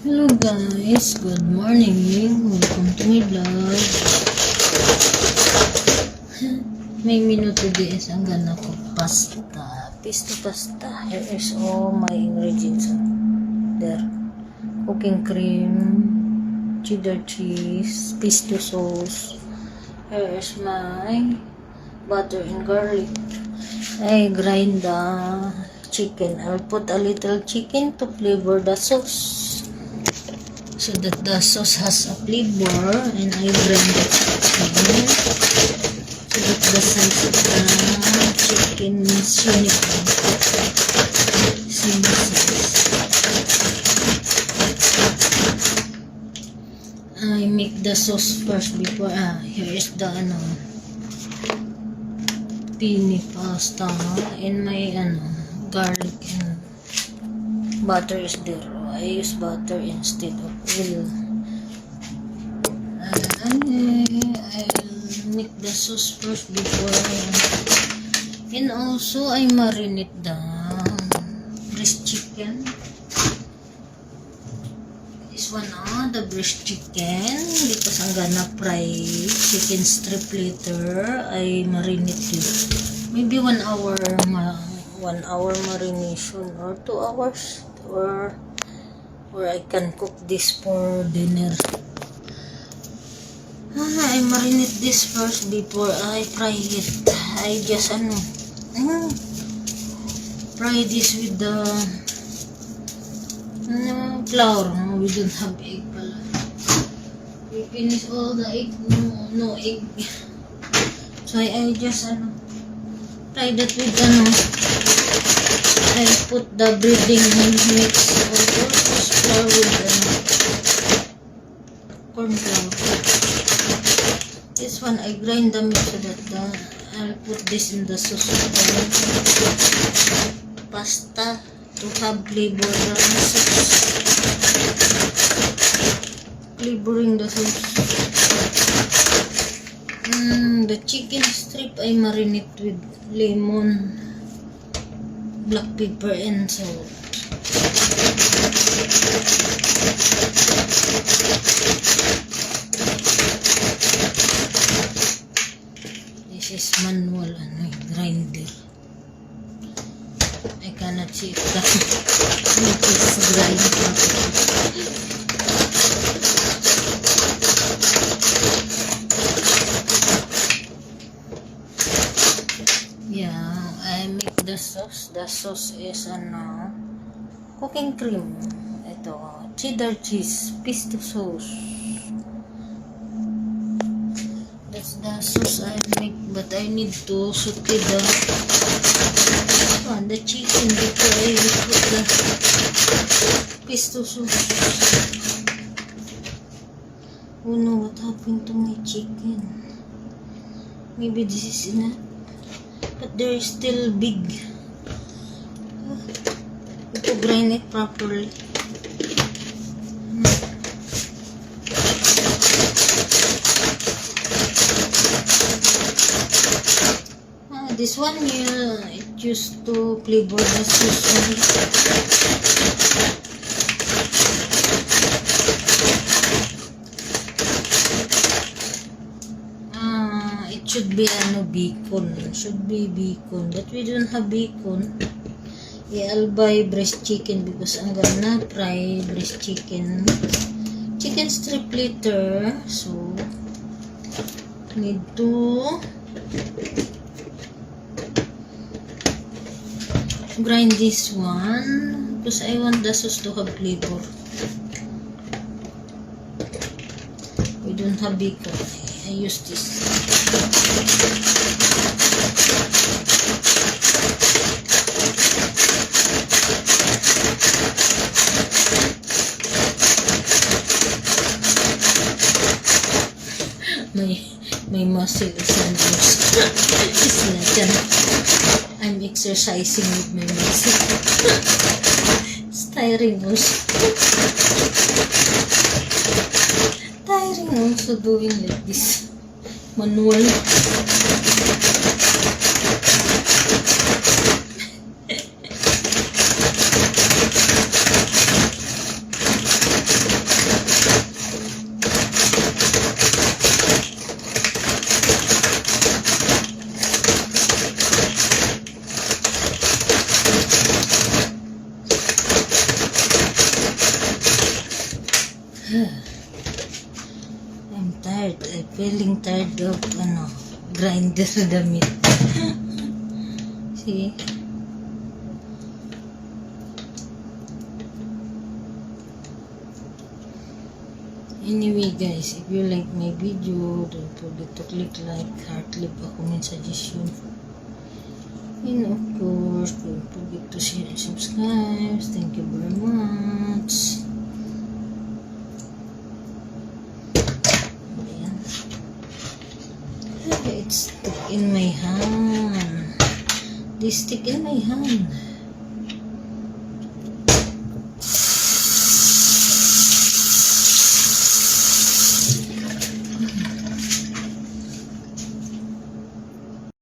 Hello guys, good morning. Welcome to my vlog. May minuto guys, ang gana ko pasta. Pesto pasta. Here is all my ingredients. There. Cooking cream, cheddar cheese, pesto sauce. Here is my butter and garlic. I grind the chicken. I'll put a little chicken to flavor the sauce, so that the sauce has a flavor, and I grind the chicken so that the size of the chicken is uniform. Same size. I make the sauce first before, here is the pini pasta and my garlic and butter is there. I use butter instead of oil. I'll make the sauce first before, and also I marinate the breast chicken. This one, the breast chicken, because I'm gonna fry chicken strip later. I marinate it maybe 1 hour, 1 hour marination, or 2 hours, or I can cook this for dinner. I marinate this first before I fry it. I just fry this with the flour. We don't have egg pala. We finish all the egg. No egg. So I just fry that with I put the breading mix of flour with corn flour. This one I grind the mix so that I'll put this in the sauce of the pasta to have flavor the sauce. Flavoring the sauce. The chicken strip I marinate with lemon, black pepper and salt. This is manual grinder. I cannot see if that it is grind properly. I make the sauce. The sauce is cooking cream. Ito, cheddar cheese, pesto sauce. That's the sauce I make, but I need to saute the chicken before I put the pesto sauce. Oh no, what happened to my chicken? Maybe this is enough, but there is still big. To grind it properly. This one here, it used to flavor the sauce. It should be bacon. Should be bacon, but we don't have bacon. Yeah, I'll buy breast chicken because I'm gonna fry breast chicken strip later. So need to grind this one because I want the sauce to have flavor. We don't have bacon. I use this. My muscle is loose. It's like I'm exercising with my muscle. It's tiring also. Tiring also doing like this. Manual. I'm tired. I'm feeling tired of grinder damit. See? Anyway guys, if you like my video, don't forget to click like, heart, leave a comment suggestion. And of course, don't forget to share and subscribe. Thank you very much. Ayan. It's stuck in my hand. They stick in my hand.